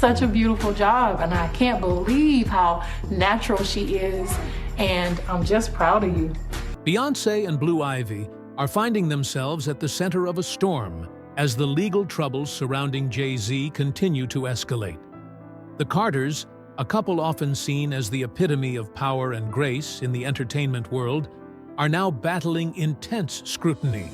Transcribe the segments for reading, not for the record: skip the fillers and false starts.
such a beautiful job, and I can't believe how natural she is, and I'm just proud of you. Beyoncé and Blue Ivy are finding themselves at the center of a storm as the legal troubles surrounding Jay-Z continue to escalate. The Carters, a couple often seen as the epitome of power and grace in the entertainment world, are now battling intense scrutiny.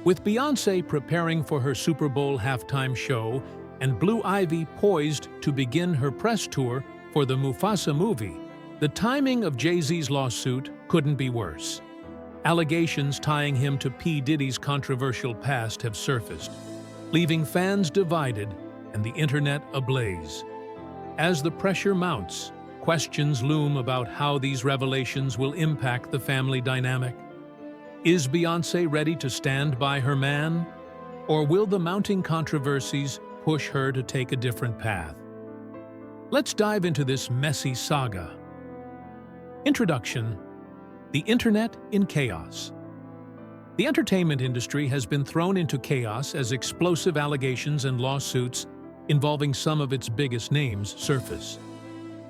With Beyoncé preparing for her Super Bowl halftime show and Blue Ivy poised to begin her press tour for the Mufasa movie, the timing of Jay-Z's lawsuit couldn't be worse. Allegations tying him to P. Diddy's controversial past have surfaced, leaving fans divided and the internet ablaze. As the pressure mounts, questions loom about how these revelations will impact the family dynamic. Is Beyoncé ready to stand by her man? Or will the mounting controversies push her to take a different path? Let's dive into this messy saga. Introduction: the Internet in chaos. The entertainment industry has been thrown into chaos as explosive allegations and lawsuits involving some of its biggest names surface.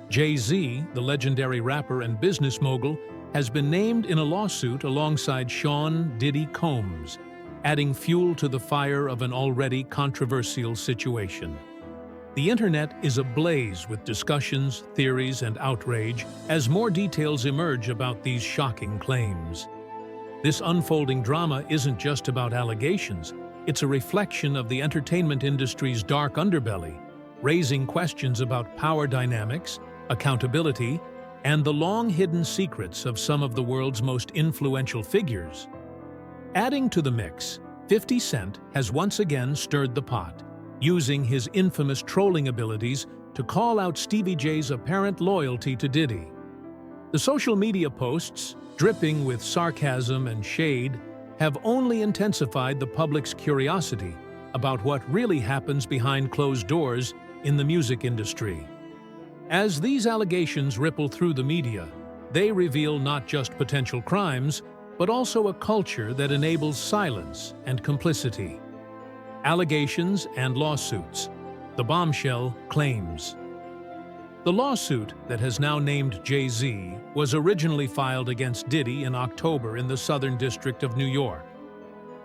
Jay-Z, the legendary rapper and business mogul, has been named in a lawsuit alongside Sean Diddy Combs, adding fuel to the fire of an already controversial situation. The internet is ablaze with discussions, theories, and outrage as more details emerge about these shocking claims. This unfolding drama isn't just about allegations, it's a reflection of the entertainment industry's dark underbelly, raising questions about power dynamics, accountability, and the long-hidden secrets of some of the world's most influential figures. Adding to the mix, 50 Cent has once again stirred the pot, using his infamous trolling abilities to call out Stevie J's apparent loyalty to Diddy. The social media posts, dripping with sarcasm and shade, have only intensified the public's curiosity about what really happens behind closed doors in the music industry. As these allegations ripple through the media, they reveal not just potential crimes, but also a culture that enables silence and complicity. Allegations and lawsuits. The bombshell claims. The lawsuit that has now named Jay-Z was originally filed against Diddy in October in the Southern District of New York.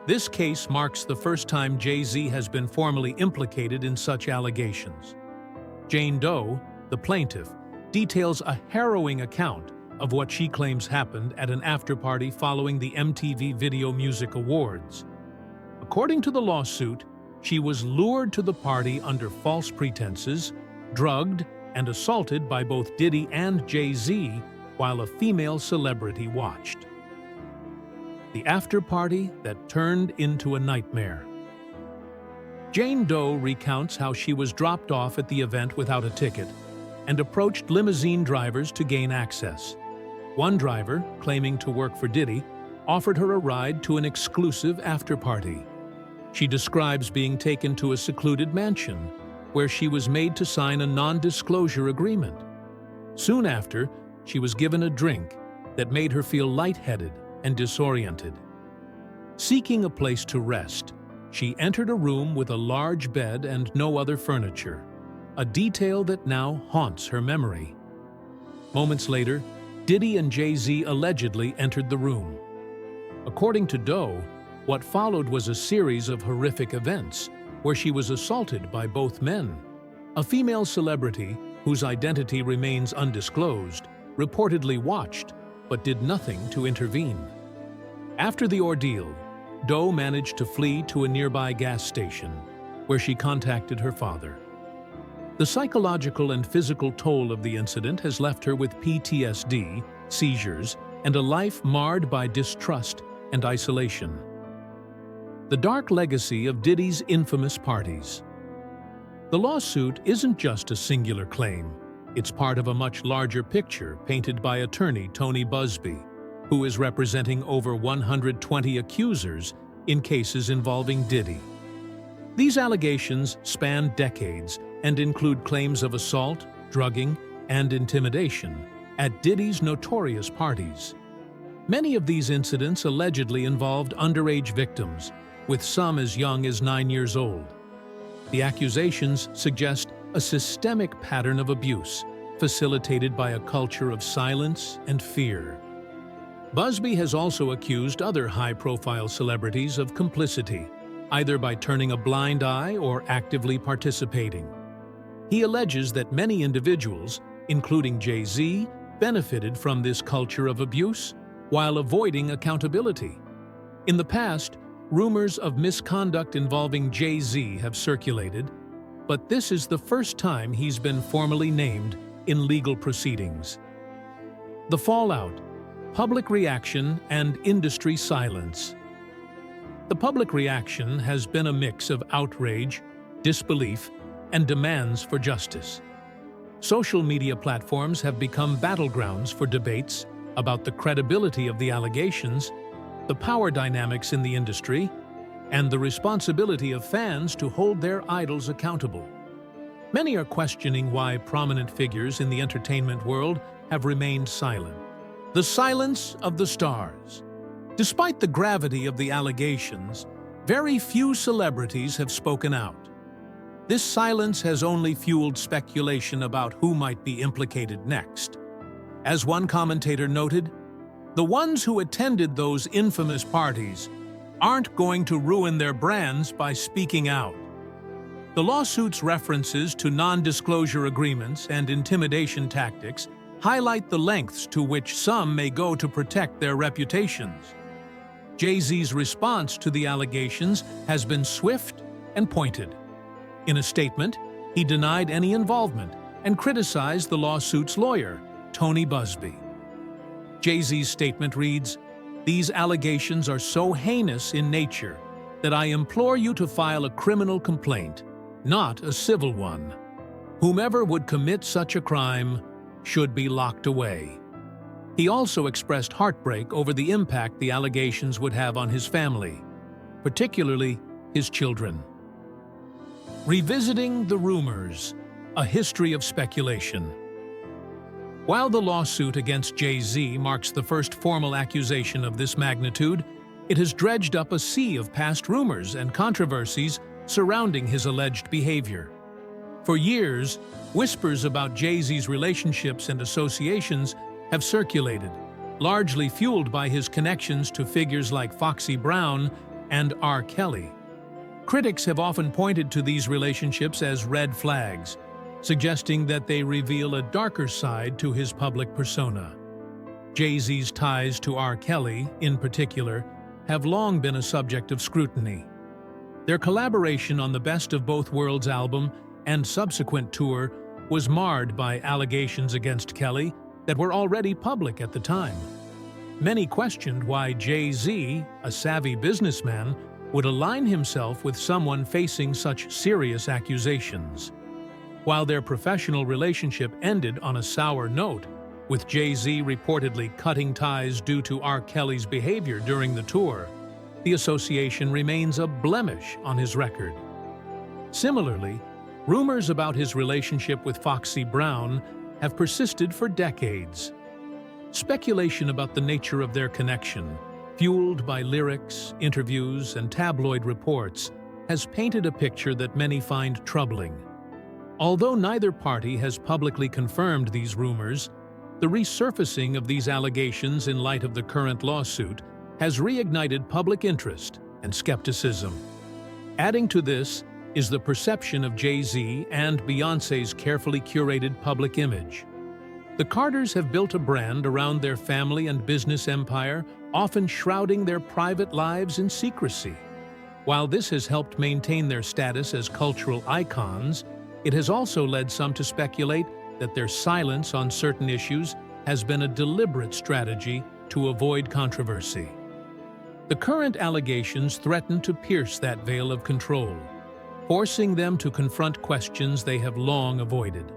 This case marks the first time Jay-Z has been formally implicated in such allegations. Jane Doe, the plaintiff, details a harrowing account of what she claims happened at an after-party following the MTV Video Music Awards. According to the lawsuit, she was lured to the party under false pretenses, drugged, and assaulted by both Diddy and Jay-Z while a female celebrity watched. The after-party that turned into a nightmare. Jane Doe recounts how she was dropped off at the event without a ticket and approached limousine drivers to gain access. One driver, claiming to work for Diddy, offered her a ride to an exclusive after-party. She describes being taken to a secluded mansion, where she was made to sign a non-disclosure agreement. Soon after, she was given a drink that made her feel lightheaded and disoriented. Seeking a place to rest, she entered a room with a large bed and no other furniture, a detail that now haunts her memory. Moments later, Diddy and Jay-Z allegedly entered the room. According to Doe, what followed was a series of horrific events where she was assaulted by both men. A female celebrity, whose identity remains undisclosed, reportedly watched but did nothing to intervene. After the ordeal, Doe managed to flee to a nearby gas station, where she contacted her father. The psychological and physical toll of the incident has left her with PTSD, seizures, and a life marred by distrust and isolation. The dark legacy of Diddy's infamous parties. The lawsuit isn't just a singular claim. It's part of a much larger picture painted by attorney Tony Busby, who is representing over 120 accusers in cases involving Diddy. These allegations span decades and include claims of assault, drugging, and intimidation at Diddy's notorious parties. Many of these incidents allegedly involved underage victims, with some as young as 9 years old. The accusations suggest a systemic pattern of abuse, facilitated by a culture of silence and fear. Busby has also accused other high-profile celebrities of complicity, either by turning a blind eye or actively participating. He alleges that many individuals, including Jay-Z, benefited from this culture of abuse while avoiding accountability. In the past, rumors of misconduct involving Jay-Z have circulated, but this is the first time he's been formally named in legal proceedings. The fallout, public reaction, and industry silence. The public reaction has been a mix of outrage, disbelief, and demands for justice. Social media platforms have become battlegrounds for debates about the credibility of the allegations, the power dynamics in the industry, and the responsibility of fans to hold their idols accountable. Many are questioning why prominent figures in the entertainment world have remained silent. The silence of the stars. Despite the gravity of the allegations, very few celebrities have spoken out. This silence has only fueled speculation about who might be implicated next. As one commentator noted, the ones who attended those infamous parties aren't going to ruin their brands by speaking out. The lawsuit's references to non-disclosure agreements and intimidation tactics highlight the lengths to which some may go to protect their reputations. Jay-Z's response to the allegations has been swift and pointed. In a statement, he denied any involvement and criticized the lawsuit's lawyer, Tony Busby. Jay-Z's statement reads, "These allegations are so heinous in nature that I implore you to file a criminal complaint, not a civil one. Whomever would commit such a crime should be locked away." He also expressed heartbreak over the impact the allegations would have on his family, particularly his children. Revisiting the rumors, a history of speculation. While the lawsuit against Jay-Z marks the first formal accusation of this magnitude, it has dredged up a sea of past rumors and controversies surrounding his alleged behavior. For years, whispers about Jay-Z's relationships and associations have circulated, largely fueled by his connections to figures like Foxy Brown and R. Kelly. Critics have often pointed to these relationships as red flags, suggesting that they reveal a darker side to his public persona. Jay-Z's ties to R. Kelly, in particular, have long been a subject of scrutiny. Their collaboration on the Best of Both Worlds album and subsequent tour was marred by allegations against Kelly that were already public at the time. Many questioned why Jay-Z, a savvy businessman, would align himself with someone facing such serious accusations. While their professional relationship ended on a sour note, with Jay-Z reportedly cutting ties due to R. Kelly's behavior during the tour, the association remains a blemish on his record. Similarly, rumors about his relationship with Foxy Brown have persisted for decades. Speculation about the nature of their connection, fueled by lyrics, interviews, and tabloid reports, has painted a picture that many find troubling. Although neither party has publicly confirmed these rumors, the resurfacing of these allegations in light of the current lawsuit has reignited public interest and skepticism. Adding to this is the perception of Jay-Z and Beyoncé's carefully curated public image. The Carters have built a brand around their family and business empire, often shrouding their private lives in secrecy. While this has helped maintain their status as cultural icons, it has also led some to speculate that their silence on certain issues has been a deliberate strategy to avoid controversy. The current allegations threaten to pierce that veil of control, forcing them to confront questions they have long avoided.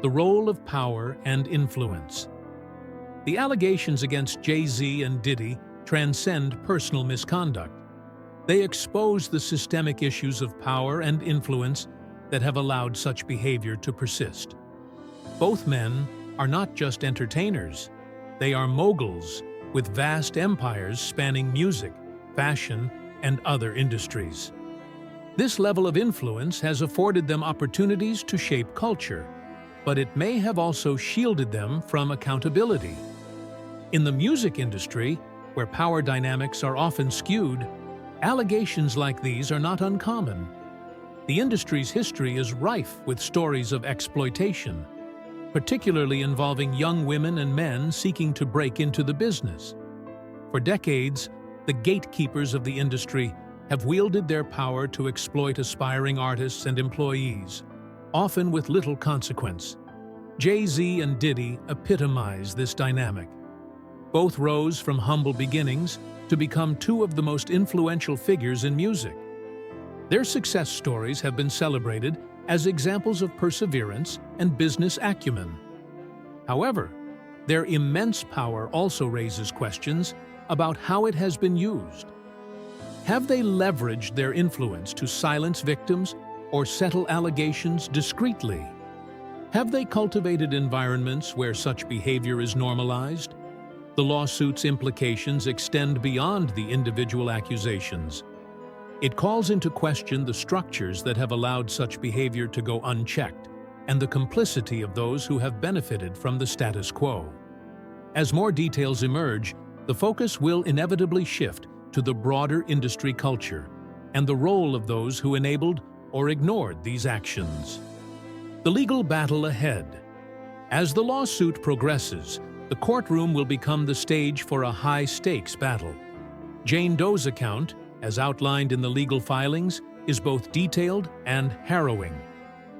The role of power and influence. The allegations against Jay-Z and Diddy transcend personal misconduct. They expose the systemic issues of power and influence that have allowed such behavior to persist. Both men are not just entertainers, they are moguls with vast empires spanning music, fashion, and other industries. This level of influence has afforded them opportunities to shape culture, but it may have also shielded them from accountability. In the music industry, where power dynamics are often skewed, allegations like these are not uncommon. The industry's history is rife with stories of exploitation, particularly involving young women and men seeking to break into the business. For decades, the gatekeepers of the industry have wielded their power to exploit aspiring artists and employees, often with little consequence. Jay-Z and Diddy epitomize this dynamic. Both rose from humble beginnings to become two of the most influential figures in music. Their success stories have been celebrated as examples of perseverance and business acumen. However, their immense power also raises questions about how it has been used. Have they leveraged their influence to silence victims or settle allegations discreetly? Have they cultivated environments where such behavior is normalized? The lawsuit's implications extend beyond the individual accusations. It calls into question the structures that have allowed such behavior to go unchecked and the complicity of those who have benefited from the status quo. As more details emerge, the focus will inevitably shift to the broader industry culture and the role of those who enabled or ignored these actions. The legal battle ahead. As the lawsuit progresses, the courtroom will become the stage for a high-stakes battle. Jane Doe's account, as outlined in the legal filings, is both detailed and harrowing.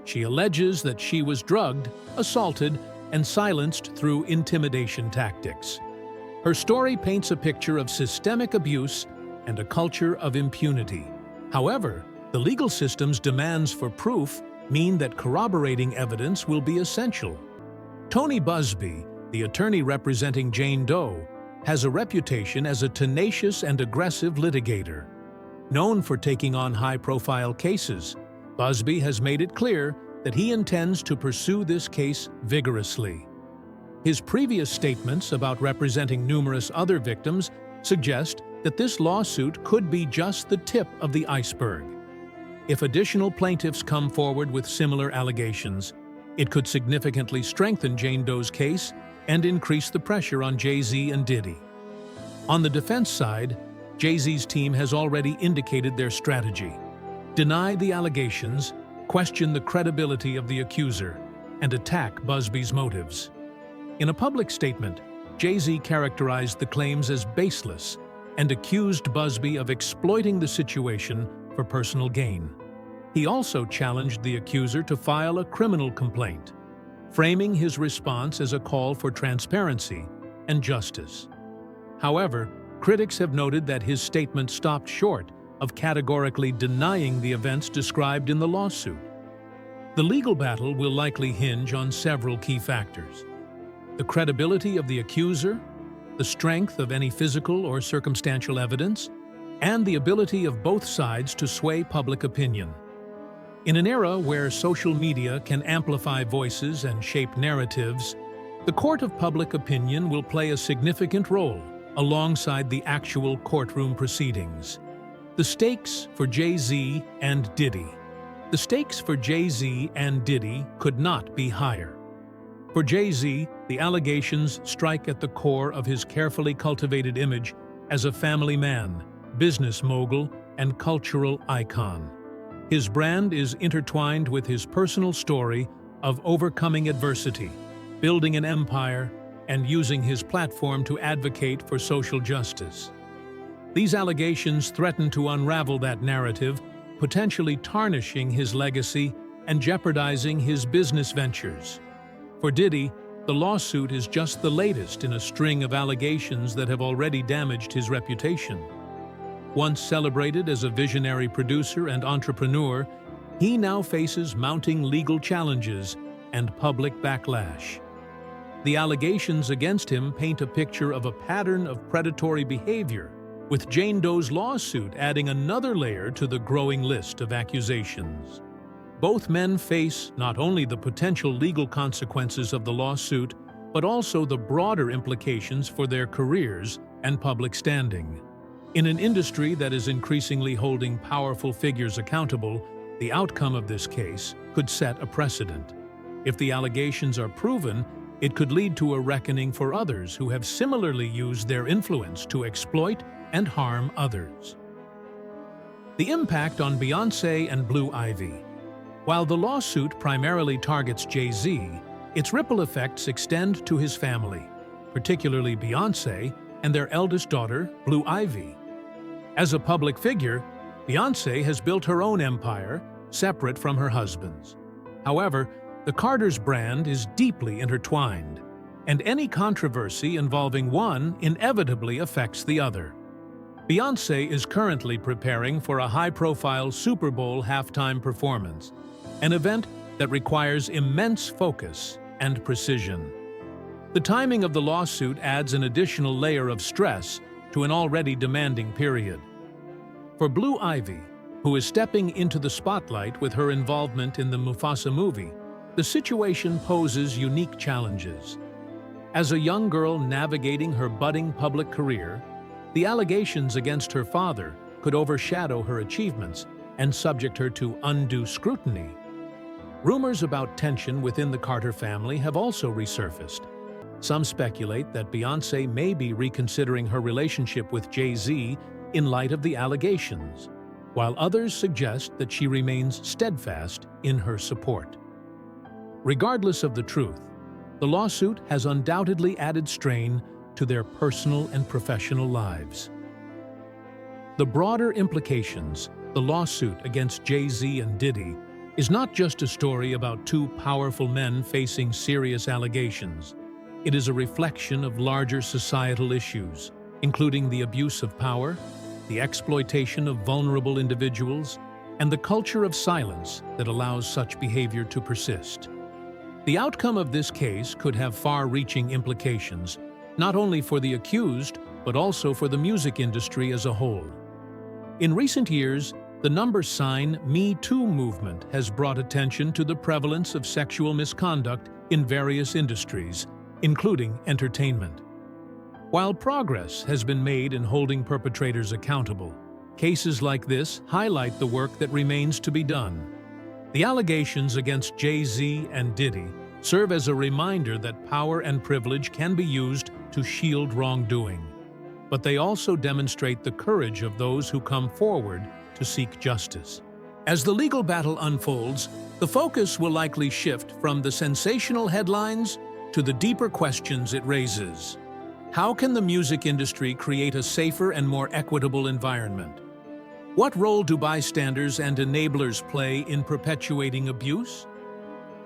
She alleges that she was drugged, assaulted, and silenced through intimidation tactics. Her story paints a picture of systemic abuse and a culture of impunity. However, the legal system's demands for proof mean that corroborating evidence will be essential. Tony Busby, the attorney representing Jane Doe, has a reputation as a tenacious and aggressive litigator. Known for taking on high-profile cases, Busby has made it clear that he intends to pursue this case vigorously. His previous statements about representing numerous other victims suggest that this lawsuit could be just the tip of the iceberg. If additional plaintiffs come forward with similar allegations, it could significantly strengthen Jane Doe's case and increase the pressure on Jay-Z and Diddy. On the defense side, Jay-Z's team has already indicated their strategy: deny the allegations, question the credibility of the accuser, and attack Busby's motives. In a public statement, Jay-Z characterized the claims as baseless and accused Busby of exploiting the situation for personal gain. He also challenged the accuser to file a criminal complaint, framing his response as a call for transparency and justice. However, critics have noted that his statement stopped short of categorically denying the events described in the lawsuit. The legal battle will likely hinge on several key factors: the credibility of the accuser, the strength of any physical or circumstantial evidence, and the ability of both sides to sway public opinion. In an era where social media can amplify voices and shape narratives, the court of public opinion will play a significant role alongside the actual courtroom proceedings. The stakes for Jay-Z and Diddy. The stakes for Jay-Z and Diddy could not be higher. For Jay-Z, the allegations strike at the core of his carefully cultivated image as a family man, business mogul, and cultural icon. His brand is intertwined with his personal story of overcoming adversity, building an empire, and using his platform to advocate for social justice. These allegations threaten to unravel that narrative, potentially tarnishing his legacy and jeopardizing his business ventures. For Diddy, the lawsuit is just the latest in a string of allegations that have already damaged his reputation. Once celebrated as a visionary producer and entrepreneur, he now faces mounting legal challenges and public backlash. The allegations against him paint a picture of a pattern of predatory behavior, with Jane Doe's lawsuit adding another layer to the growing list of accusations. Both men face not only the potential legal consequences of the lawsuit, but also the broader implications for their careers and public standing. In an industry that is increasingly holding powerful figures accountable, the outcome of this case could set a precedent. If the allegations are proven, it could lead to a reckoning for others who have similarly used their influence to exploit and harm others. The impact on Beyoncé and Blue Ivy. While the lawsuit primarily targets Jay-Z, its ripple effects extend to his family, particularly Beyoncé and their eldest daughter, Blue Ivy. As a public figure, Beyoncé has built her own empire, separate from her husband's. However, the Carter's brand is deeply intertwined, and any controversy involving one inevitably affects the other. Beyoncé is currently preparing for a high-profile Super Bowl halftime performance, an event that requires immense focus and precision. The timing of the lawsuit adds an additional layer of stress to an already demanding period. For Blue Ivy, who is stepping into the spotlight with her involvement in the Mufasa movie, the situation poses unique challenges. As a young girl navigating her budding public career, the allegations against her father could overshadow her achievements and subject her to undue scrutiny. Rumors about tension within the Carter family have also resurfaced. Some speculate that Beyoncé may be reconsidering her relationship with Jay-Z in light of the allegations, while others suggest that she remains steadfast in her support. Regardless of the truth, the lawsuit has undoubtedly added strain to their personal and professional lives. The broader implications, the lawsuit against Jay-Z and Diddy, is not just a story about two powerful men facing serious allegations. It is a reflection of larger societal issues, including the abuse of power, the exploitation of vulnerable individuals, and the culture of silence that allows such behavior to persist. The outcome of this case could have far-reaching implications, not only for the accused, but also for the music industry as a whole. In recent years, the #Me Too movement has brought attention to the prevalence of sexual misconduct in various industries, including entertainment. While progress has been made in holding perpetrators accountable, cases like this highlight the work that remains to be done. The allegations against Jay-Z and Diddy serve as a reminder that power and privilege can be used to shield wrongdoing, but they also demonstrate the courage of those who come forward to seek justice. As the legal battle unfolds, the focus will likely shift from the sensational headlines to the deeper questions it raises. How can the music industry create a safer and more equitable environment? What role do bystanders and enablers play in perpetuating abuse?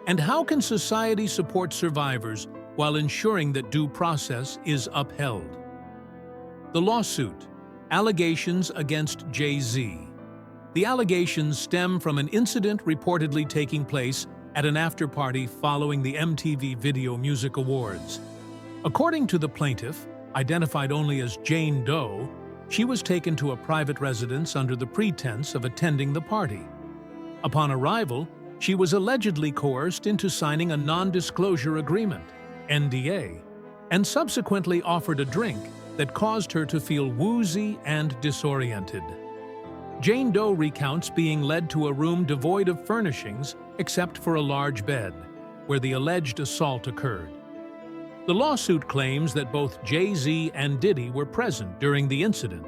And how can society support survivors while ensuring that due process is upheld? The lawsuit, allegations against Jay-Z. The allegations stem from an incident reportedly taking place at an after-party following the MTV Video Music Awards. According to the plaintiff, identified only as Jane Doe, she was taken to a private residence under the pretense of attending the party. Upon arrival, she was allegedly coerced into signing a non-disclosure agreement, NDA, and subsequently offered a drink that caused her to feel woozy and disoriented. Jane Doe recounts being led to a room devoid of furnishings except for a large bed, where the alleged assault occurred. The lawsuit claims that both Jay-Z and Diddy were present during the incident,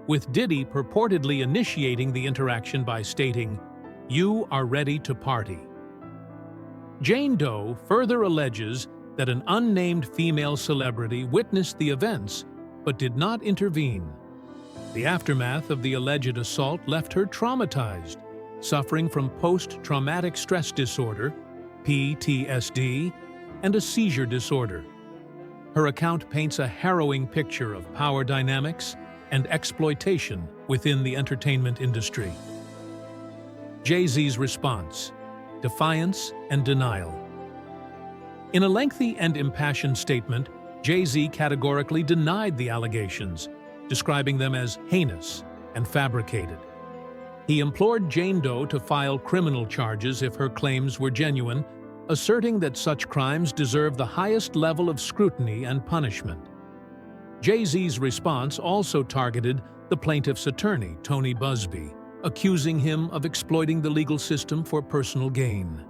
with Diddy purportedly initiating the interaction by stating, "You are ready to party." Jane Doe further alleges that an unnamed female celebrity witnessed the events but did not intervene. The aftermath of the alleged assault left her traumatized, suffering from post-traumatic stress disorder, PTSD, and a seizure disorder. Her account paints a harrowing picture of power dynamics and exploitation within the entertainment industry. Jay-Z's response: defiance and denial. In a lengthy and impassioned statement, Jay-Z categorically denied the allegations, describing them as heinous and fabricated. He implored Jane Doe to file criminal charges if her claims were genuine, asserting that such crimes deserve the highest level of scrutiny and punishment. Jay-Z's response also targeted the plaintiff's attorney, Tony Busby, accusing him of exploiting the legal system for personal gain.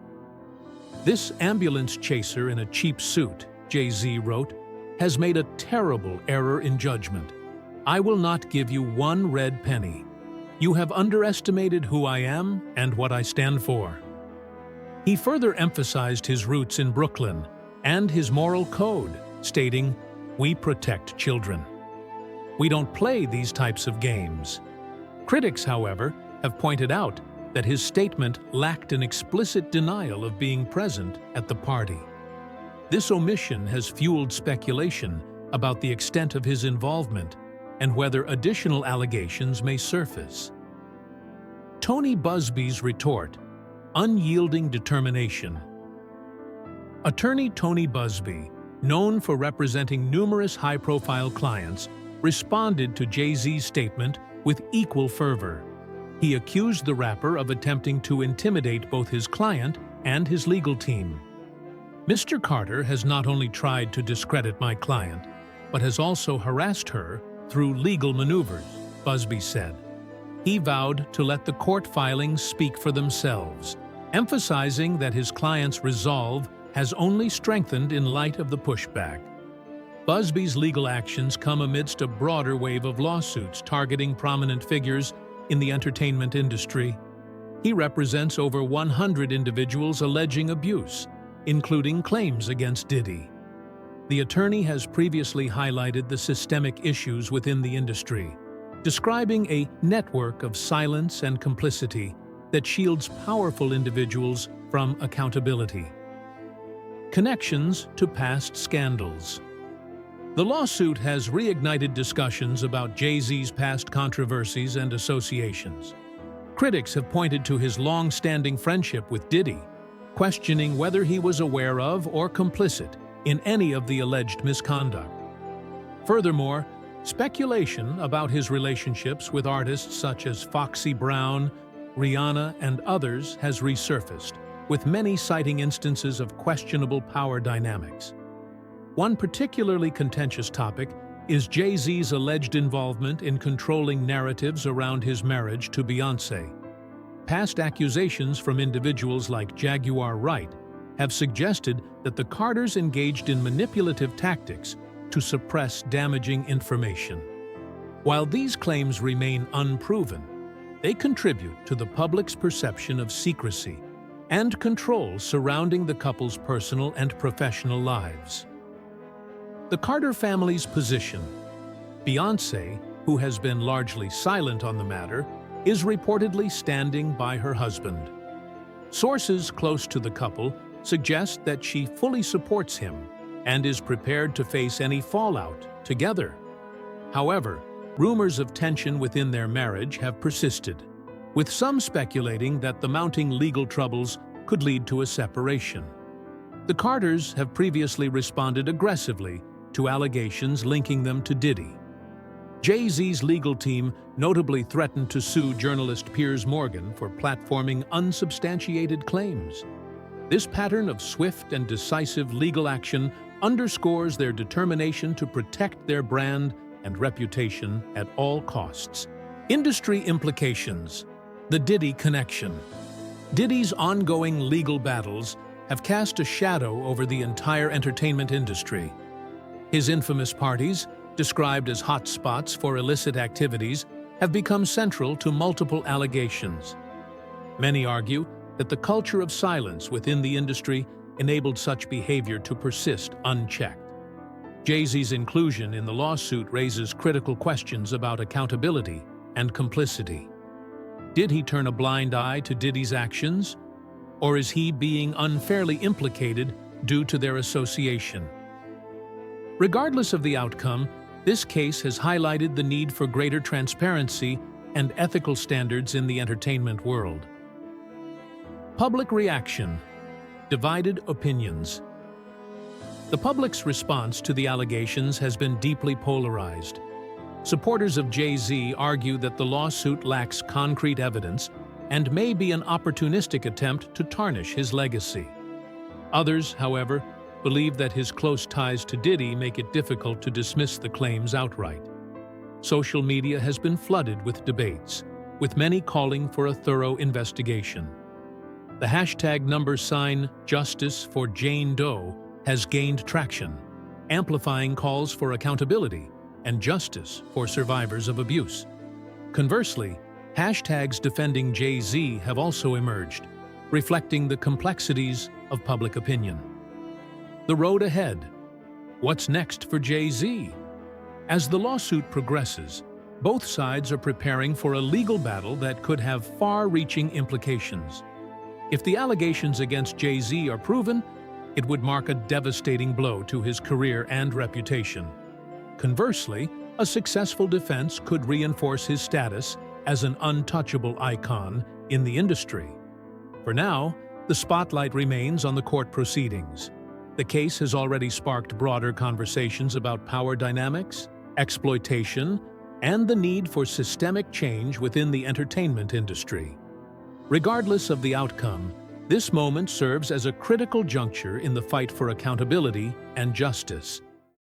"This ambulance chaser in a cheap suit," Jay-Z wrote, "has made a terrible error in judgment. I will not give you one red penny. You have underestimated who I am and what I stand for." He further emphasized his roots in Brooklyn and his moral code, stating, "We protect children. We don't play these types of games." Critics, however, have pointed out that his statement lacked an explicit denial of being present at the party. This omission has fueled speculation about the extent of his involvement and whether additional allegations may surface. Tony Busby's retort: unyielding determination. Attorney Tony Busby, known for representing numerous high-profile clients, responded to Jay-Z's statement with equal fervor. He accused the rapper of attempting to intimidate both his client and his legal team. "Mr. Carter has not only tried to discredit my client, but has also harassed her through legal maneuvers," Busby said. He vowed to let the court filings speak for themselves, emphasizing that his client's resolve has only strengthened in light of the pushback. Busby's legal actions come amidst a broader wave of lawsuits targeting prominent figures in the entertainment industry. He represents over 100 individuals alleging abuse, including claims against Diddy. The attorney has previously highlighted the systemic issues within the industry, describing a network of silence and complicity that shields powerful individuals from accountability. Connections to past scandals. The lawsuit has reignited discussions about Jay-Z's past controversies and associations. Critics have pointed to his long-standing friendship with Diddy, questioning whether he was aware of or complicit in any of the alleged misconduct. Furthermore, speculation about his relationships with artists such as Foxy Brown, Rihanna, and others has resurfaced, with many citing instances of questionable power dynamics. One particularly contentious topic is Jay-Z's alleged involvement in controlling narratives around his marriage to Beyoncé. Past accusations from individuals like Jaguar Wright have suggested that the Carters engaged in manipulative tactics to suppress damaging information. While these claims remain unproven, they contribute to the public's perception of secrecy and control surrounding the couple's personal and professional lives. The Carter family's position. Beyoncé, who has been largely silent on the matter, is reportedly standing by her husband. Sources close to the couple suggest that she fully supports him and is prepared to face any fallout together. However, rumors of tension within their marriage have persisted, with some speculating that the mounting legal troubles could lead to a separation. The Carters have previously responded aggressively to allegations linking them to Diddy. Jay-Z's legal team notably threatened to sue journalist Piers Morgan for platforming unsubstantiated claims. This pattern of swift and decisive legal action underscores their determination to protect their brand and reputation at all costs. Industry implications. The Diddy connection. Diddy's ongoing legal battles have cast a shadow over the entire entertainment industry. His infamous parties, described as hot spots for illicit activities, have become central to multiple allegations. Many argue that the culture of silence within the industry enabled such behavior to persist unchecked. Jay-Z's inclusion in the lawsuit raises critical questions about accountability and complicity. Did he turn a blind eye to Diddy's actions, or is he being unfairly implicated due to their association? Regardless of the outcome, this case has highlighted the need for greater transparency and ethical standards in the entertainment world. Public reaction. Divided opinions. The public's response to the allegations has been deeply polarized. Supporters of Jay-Z argue that the lawsuit lacks concrete evidence and may be an opportunistic attempt to tarnish his legacy. Others, however, believe that his close ties to Diddy make it difficult to dismiss the claims outright. social media has been flooded with debates, with many calling for a thorough investigation. The hashtag #Justice for Jane Doe has gained traction, amplifying calls for accountability and justice for survivors of abuse. Conversely, hashtags defending Jay-Z have also emerged, reflecting the complexities of public opinion. The road ahead. What's next for Jay-Z? As the lawsuit progresses, both sides are preparing for a legal battle that could have far-reaching implications. If the allegations against Jay-Z are proven, it would mark a devastating blow to his career and reputation. Conversely, a successful defense could reinforce his status as an untouchable icon in the industry. For now, the spotlight remains on the court proceedings. The case has already sparked broader conversations about power dynamics, exploitation, and the need for systemic change within the entertainment industry. Regardless of the outcome, this moment serves as a critical juncture in the fight for accountability and justice.